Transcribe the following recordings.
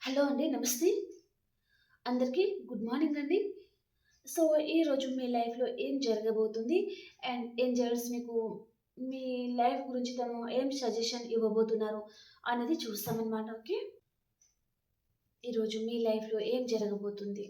Hello అండి. నమస్తే. అందరికీ గుడ్ మార్నింగ్ అండి. సో, ఈరోజు మీ లైఫ్‌లో ఏం జరగబోతుంది? అండ్ ఏంజెల్స్ మీకు మీ లైఫ్ గురించి తను ఏం సజెషన్ ఇవ్వబోతున్నారు అనేది చూస్తామనమాట. ఓకే. ఈరోజు మీ లైఫ్‌లో ఏం జరగబోతుంది?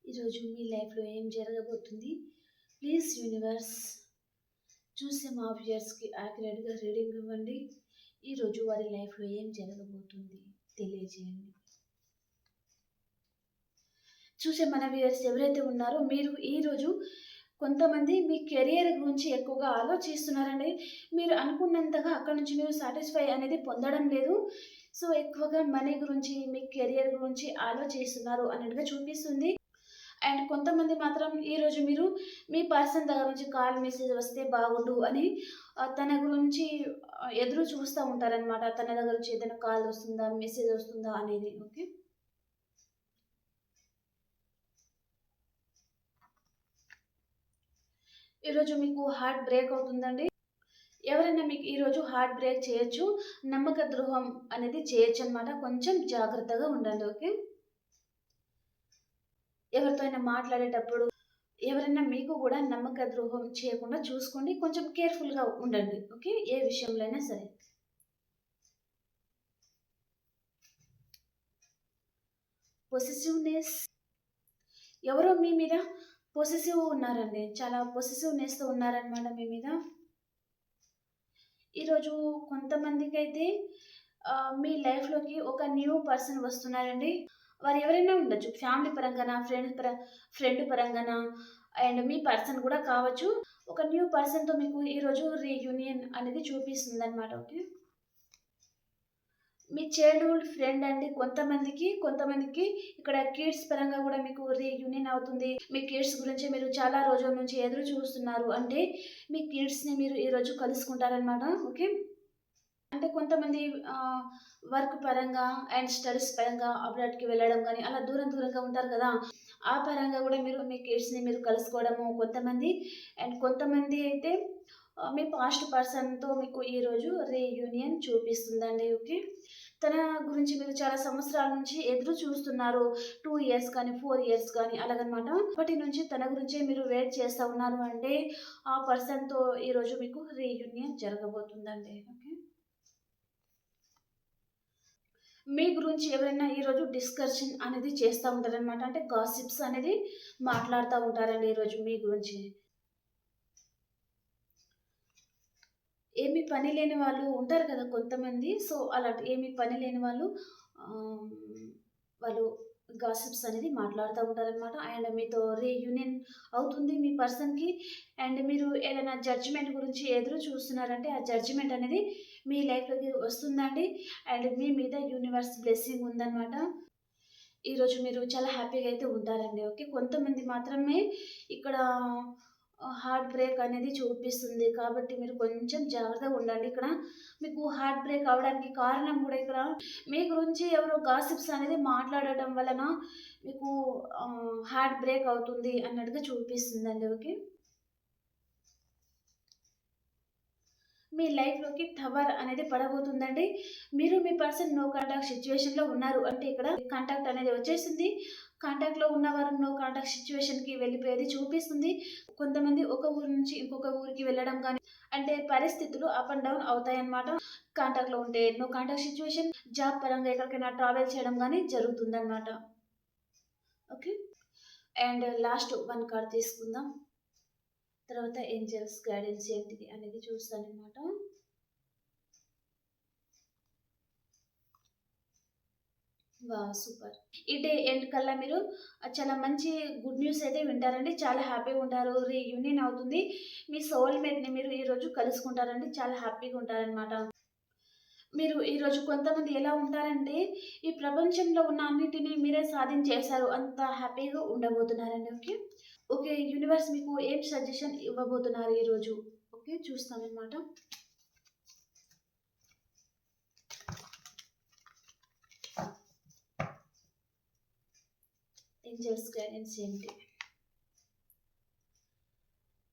ఈరోజు మీ లైఫ్‌లో ఏం జరగబోతుంది? ప్లీజ్ యూనివర్స్ చూసే మా వ్యూయర్స్‌కి యాక్యురేట్‌గా రీడింగ్ ఇవ్వండి. ఈరోజు వారి లైఫ్‌లో ఏం జరగబోతుంది తెలియజేయండి. చూసే మన వ్యూయర్స్ ఎవరైతే ఉన్నారో మీరు ఈరోజు కొంతమంది మీ కెరియర్ గురించి ఎక్కువగా ఆలోచిస్తున్నారండి. మీరు అనుకున్నంతగా అక్కడి నుంచి మీరు సాటిస్ఫై అనేది పొందడం లేదు. సో, ఎక్కువగా మనీ గురించి, మీ కెరియర్ గురించి ఆలోచిస్తున్నారు అన్నట్టుగా చూపిస్తుంది. అండ్ కొంతమంది మాత్రం ఈరోజు మీరు మీ పర్సన్ దగ్గర నుంచి కాల్, మెసేజ్ వస్తే బాగుండు అని తన గురించి ఎదురు చూస్తా ఉంటారనమాట. తన దగ్గర నుంచి ఏదైనా కాల్ వస్తుందా? మెసేజ్ వస్తుందా? అనేది. ఓకే. ఈరోజు మీకు హార్ట్ బ్రేక్ అవుతుందండి. ఎవరైనా మీకు ఈరోజు హార్ట్ బ్రేక్ చేయొచ్చు. నమ్మక ద్రోహం అనేది చేయొచ్చనమాట. కొంచెం జాగ్రత్తగా ఉండండి. ఓకే. ఎవరితో అయినా మాట్లాడేటప్పుడు ఎవరైనా మీకు గూడా నమ్మక ద్రోహం చేయకుండా చూసుకోండి. కొంచెం కేర్‌ఫుల్‌గా ఉండండి. ఓకే. ఏ విషయంలో అయినా సరే. పొసెసివ్‌నెస్ ఎవరో మీ మీద పొసెసివ్ ఉన్నారండి. చాలా పొసెసివ్‌నెస్‌తో ఉన్నారనమాట మీ మీద. ఈరోజు కొంతమందికైతే మీ లైఫ్‌లోకి ఒక న్యూ పర్సన్ వస్తున్నారండి. వారు ఎవరైనా ఉండొచ్చు. ఫ్యామిలీ పరంగానా, ఫ్రెండ్ పరంగానా అండ్ మీ పర్సన్ కూడా కావచ్చు. ఒక న్యూ పర్సన్‌తో మీకు ఈరోజు రీయూనియన్ అనేది చూపిస్తుందనమాట. ఓకే. మీ చైల్డ్‌హుడ్ ఫ్రెండ్ అండి కొంతమందికి ఇక్కడ కిడ్స్ పరంగా గూడా మీకు రీయూనియన్ అవుతుంది. మీ కిడ్స్ గురించి మీరు చాలా రోజుల నుంచి ఎదురు చూస్తున్నారు. అంటే మీ కిడ్స్‌ని మీరు ఈరోజు కలుసుకుంటారనమాట. ఓకే. అంటే కొంతమంది ఆహ్, వర్క్ పరంగా అండ్ స్టడీస్ పరంగా అబ్రాడ్‌కి వెళ్ళడం గాని, అలా దూరంగా ఉంటారు కదా! ఆ పరంగా గూడా మీరు మీ కిడ్స్‌ని మీరు కలుసుకోవడము కొంతమంది. అండ్ కొంతమంది అయితే మీ పాస్ట్ పర్సన్‌తో మీకు ఈరోజు రీయూనియన్ చూపిస్తుందండి. ఓకే. తన గురించి మీరు చాలా సంవత్సరాల నుంచి ఎదురు చూస్తున్నారు. 2 ఇయర్స్ కానీ, 4 ఇయర్స్ కానీ అలాగనమాట. అప్పటి నుంచి తన గురించే మీరు వెయిట్ చేస్తా ఉన్నారు అంటే, ఆ పర్సన్‌తో ఈరోజు మీకు రీయూనియన్ జరగబోతుందండి. ఓకే. మీ గురించి ఎవరైనా ఈరోజు డిస్కషన్ అనేది చేస్తా ఉంటారనమాట. అంటే గాసిప్స్ అనేది మాట్లాడుతా ఉంటారండి ఈరోజు మీ గురించి. ఏమి పని లేని వాళ్ళు ఉంటారు కదా కొంతమంది. సో, అలాంటి ఏమి పని లేని వాళ్ళు ఆహ్, వాళ్ళు గాసిప్స్ అనేది మాట్లాడుతా ఉంటారనమాట. అండ్ మీతో రీయూనియన్ అవుతుంది మీ పర్సన్‌కి. అండ్ మీరు ఏదైనా జడ్జిమెంట్ గురించి ఎదురు చూస్తున్నారంటే, ఆ జడ్జిమెంట్ అనేది మీ లైఫ్‌లోకి వస్తుందండి. అండ్ మీ మీద యూనివర్స్ బ్లెస్సింగ్ ఉందనమాట. ఈరోజు మీరు చాలా హ్యాపీగా అయితే ఉంటారండి. ఓకే. కొంతమంది మాత్రమే ఇక్కడ హార్ట్ బ్రేక్ అనేది చూపిస్తుంది. కాబట్టి మీరు కొంచెం జాగ్రత్తగా ఉండండి. ఇక్కడ మీకు హార్ట్ బ్రేక్ అవ్వడానికి కారణం గూడా ఇక్కడ మీ గురించి ఎవరో గాసిప్స్ అనేది మాట్లాడటం వలన మీకు హార్ట్ బ్రేక్ అవుతుంది అన్నట్టుగా చూపిస్తుందండి. ఓకే. మీ లైఫ్‌లోకి టవర్ అనేది పడబోతుందండి. మీరు మీ పర్సన్ నో కాంటాక్ట్ సిట్యుయేషన్‌లో ఉన్నారు. అంటే ఇక్కడ కాంటాక్ట్ అనేది వచ్చేసింది. కాంటాక్ట్‌లో ఉన్నవారు నో కాంటాక్ట్ సిట్యుయేషన్‌కి వెళ్ళిపోయేది చూపిస్తుంది. కొంతమంది ఒక ఊరు నుంచి ఇంకొక ఊరికి వెళ్ళడం గాని, అంటే పరిస్థితులు అప్ అండ్ డౌన్ అవుతాయన్నమాట. కాంటాక్ట్‌లో ఉంటే నో కాంటాక్ట్ సిట్యుయేషన్, జాబ్ పరంగా ఎక్కడికైనా ట్రావెల్ చేయడం గాని జరుగుతుందన్నమాట. ఓకే. అండ్ లాస్ట్ 1 కార్డ్ తీసుకుందాం. తర్వాత ఏంజెల్స్ గైడెన్స్ ఏంటిది అనేది చూస్తానన్నమాట. వావ్! సూపర్. ఈ డే ఎండ్ కల్లా మీరు చాలా మంచి గుడ్ న్యూస్ అయితే వింటారండి. చాలా హ్యాపీగా ఉంటారు. రీయూనియన్ అవుతుంది. మీ సోల్‌మేట్‌ని మీరు ఈరోజు కలుసుకుంటారండి. చాలా హ్యాపీగా ఉంటారనమాట. మీరు ఈరోజు కొంతమంది ఎలా ఉంటారంటే, ఈ ప్రపంచంలో ఉన్న అన్నిటిని మీరే సాధించేశారు. అంత హ్యాపీగా ఉండబోతున్నారండి. ఓకే. ఓకే. యూనివర్స్ మీకు ఏం సజెషన్ ఇవ్వబోతున్నారు ఈరోజు? ఓకే. చూస్తామనమాట. ఏంజెల్స్ గైడెన్స్ ఏంటి?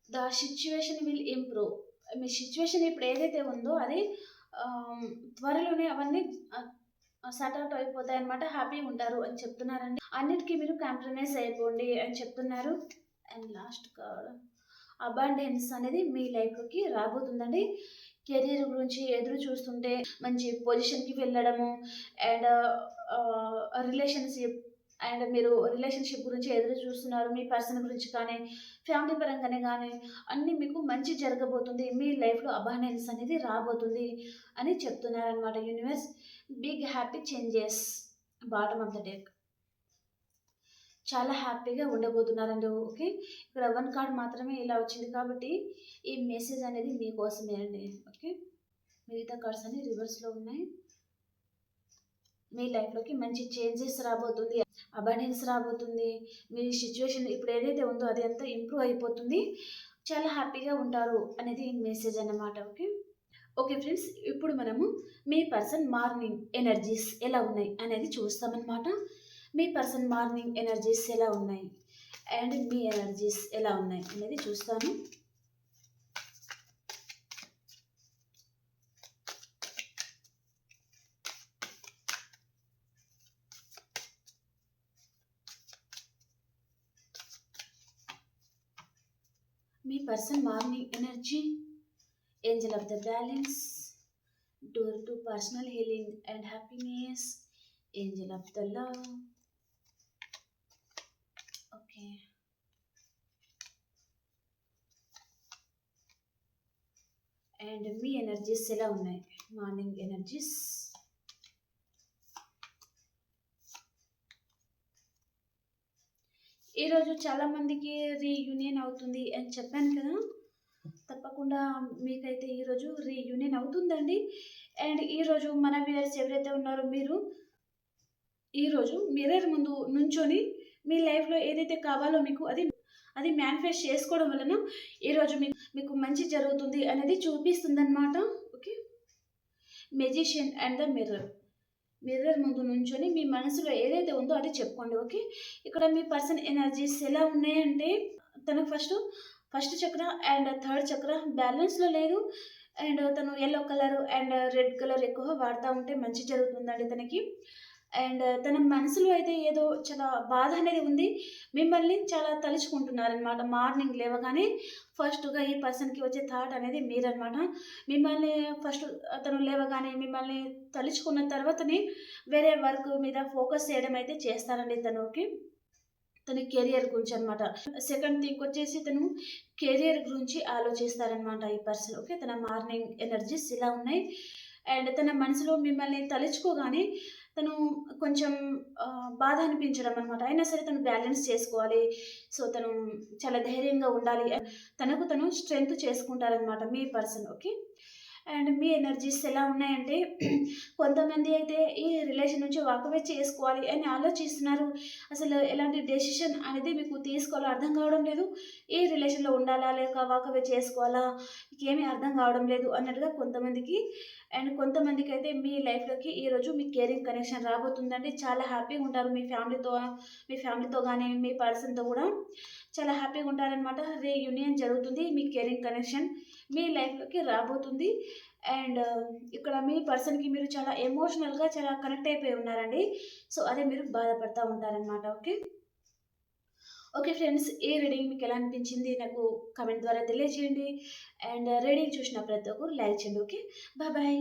The situation will improve. Me situation ఇప్పుడు ఏదైతే ఉందో అది త్వరలోనే అవన్నీ సార్ట్ ఔట్ అయిపోతాయన్నమాట. హ్యాపీగా ఉంటారు అని చెప్తున్నారండి. అన్నిటికి మీరు కాంప్రమైజ్ అయిపోండి అని చెప్తున్నారు. అండ్ లాస్ట్ కార్డ్ అబాండెన్స్ అనేది మీ లైఫ్‌లోకి రాబోతుందండి. కెరియర్ గురించి ఎదురు చూస్తుంటే మంచి పొజిషన్‌కి వెళ్ళడము అండ్ రిలేషన్‌షిప్ అండ్ మీరు రిలేషన్‌షిప్ గురించి ఎదురు చూస్తున్నారు. మీ పర్సన్ గురించి కానీ, ఫ్యామిలీ పరంగానే గానీ అన్నీ మీకు మంచి జరగబోతుంది. మీ లైఫ్‌లో అబాండెన్స్ అనేది రాబోతుంది అని చెప్తున్నారనమాట universe. Big happy changes bottom of the deck. చాలా హ్యాపీగా ఉండబోతున్నారండి. ఓకే. ఇక్కడ 1 కార్డ్ మాత్రమే ఇలా వచ్చింది కాబట్టి ఈ మెసేజ్ అనేది మీకోసమే అండి. ఓకే. మిగతా కార్డ్స్ అన్ని రివర్స్‌లో ఉన్నాయి. మీ లైఫ్‌లోకి మంచి చేంజెస్ రాబోతుంది. అబాండెన్స్ రాబోతుంది. మీ సిట్యుయేషన్ ఇప్పుడు ఏదైతే ఉందో అది అంతా ఇంప్రూవ్ అయిపోతుంది. చాలా హ్యాపీగా ఉంటారు అనేది మెసేజ్ అన్నమాట. ఓకే. Okay friends. ఇప్పుడు మనము మీ పర్సన్ మార్నింగ్ ఎనర్జీస్ ఎలా ఉన్నాయి అనేది చూస్తామన్నమాట. మీ పర్సన్ మార్నింగ్ ఎనర్జీస్ ఎలా ఉన్నాయి? అండ్ మీ ఎనర్జీస్ ఎలా ఉన్నాయి అనేది చూస్తాను. మీ person morning energy, angel of the balance, door to personal healing and happiness, angel of the love. Okay. And మీ ఎనర్జీస్ ఎలా ఉన్నాయి? Morning energies. ఈరోజు చాలామందికి రీయూనియన్ అవుతుంది అని చెప్పాను కదా! తప్పకుండా మీకైతే ఈరోజు రీయూనియన్ అవుతుందండి. అండ్ ఈరోజు మన వ్యూయర్స్ ఎవరైతే ఉన్నారో మీరు ఈరోజు మిర్రర్ ముందు నుంచొని మీ లైఫ్‌లో ఏదైతే కావాలో మీకు అది మేనిఫెస్ట్ చేసుకోవడం వలన ఈరోజు మీకు మంచి జరుగుతుంది అనేది చూపిస్తుందన్నమాట. Okay. Magician and the mirror. Mirror ముందు నుంచొని మీ మనసులో ఏదైతే ఉందో అది చెప్పుకోండి. ఓకే. ఇక్కడ మీ పర్సన్ ఎనర్జీస్ ఎలా ఉన్నాయంటే తనకు ఫస్ట్ చక్ర అండ్ థర్డ్ చక్ర బ్యాలెన్స్‌లో లేదు. అండ్ తను yellow colour and red colour ఎక్కువ వాడుతా ఉంటే మంచి జరుగుతుందండి తనకి. అండ్ తన మనసులో అయితే ఏదో చాలా బాధ అనేది ఉంది. మిమ్మల్ని చాలా తలుచుకుంటున్నారనమాట. మార్నింగ్ లేవగానే ఫస్ట్‌గా ఈ పర్సన్‌కి వచ్చే థాట్ అనేది మీరనమాట. మిమ్మల్ని ఫస్ట్ తను లేవగానే మిమ్మల్ని తలుచుకున్న తర్వాతనే వేరే వర్క్ మీద ఫోకస్ చేయడం అయితే చేస్తారండి తను. ఓకే. తన కెరియర్ గురించి అనమాట. సెకండ్ థింగ్ వచ్చేసి తను కెరియర్ గురించి ఆలోచిస్తారనమాట ఈ పర్సన్. ఓకే. తన మార్నింగ్ ఎనర్జీస్ ఇలా ఉన్నాయి. అండ్ తన మనసులో మిమ్మల్ని తలుచుకోగానే తను కొంచెం బాధ అనిపించడం అనమాట. అయినా సరే తను బ్యాలెన్స్ చేసుకోవాలి. సో, తను చాలా ధైర్యంగా ఉండాలి. తనకు తను స్ట్రెంగ్త్ చేసుకుంటారనమాట మీ పర్సన్. ఓకే. అండ్ మీ ఎనర్జీస్ ఎలా ఉన్నాయంటే కొంతమంది అయితే ఈ రిలేషన్ నుంచి వాకవే చేసుకోవాలి అని ఆలోచిస్తున్నారు. అసలు ఎలాంటి డెసిషన్ అనేది మీకు తీసుకోవాలో అర్థం కావడం లేదు. ఈ రిలేషన్‌లో ఉండాలా? లేక వాకవే చేసుకోవాలా? మీకేమీ అర్థం కావడం లేదు అన్నట్టుగా కొంతమందికి. అండ్ కొంతమందికైతే మీ లైఫ్‌లోకి ఈరోజు మీ కేరింగ్ కనెక్షన్ రాబోతుందండి. చాలా హ్యాపీగా ఉంటారు మీ ఫ్యామిలీతో గానీ, మీ పర్సన్‌తో కూడా చాలా హ్యాపీగా ఉంటారనమాట. రీయూనియన్ జరుగుతుంది. మీ కేరింగ్ కనెక్షన్ మీ లైఫ్‌లోకి రాబోతుంది. అండ్ ఇక్కడ మీ పర్సన్‌కి మీరు చాలా ఎమోషనల్‌గా చాలా కనెక్ట్ అయిపోయి ఉన్నారండి. సో, అదే మీరు బాధపడతా ఉంటారనమాట. ఓకే. Okay friends. ఈ రీడింగ్ మీకు ఎలా అనిపించింది నాకు కామెంట్ ద్వారా తెలియజేయండి. అండ్ రీడింగ్ చూసిన ప్రతి ఒక్కరు లైక్ చేయండి. ఓకే. బాయ్.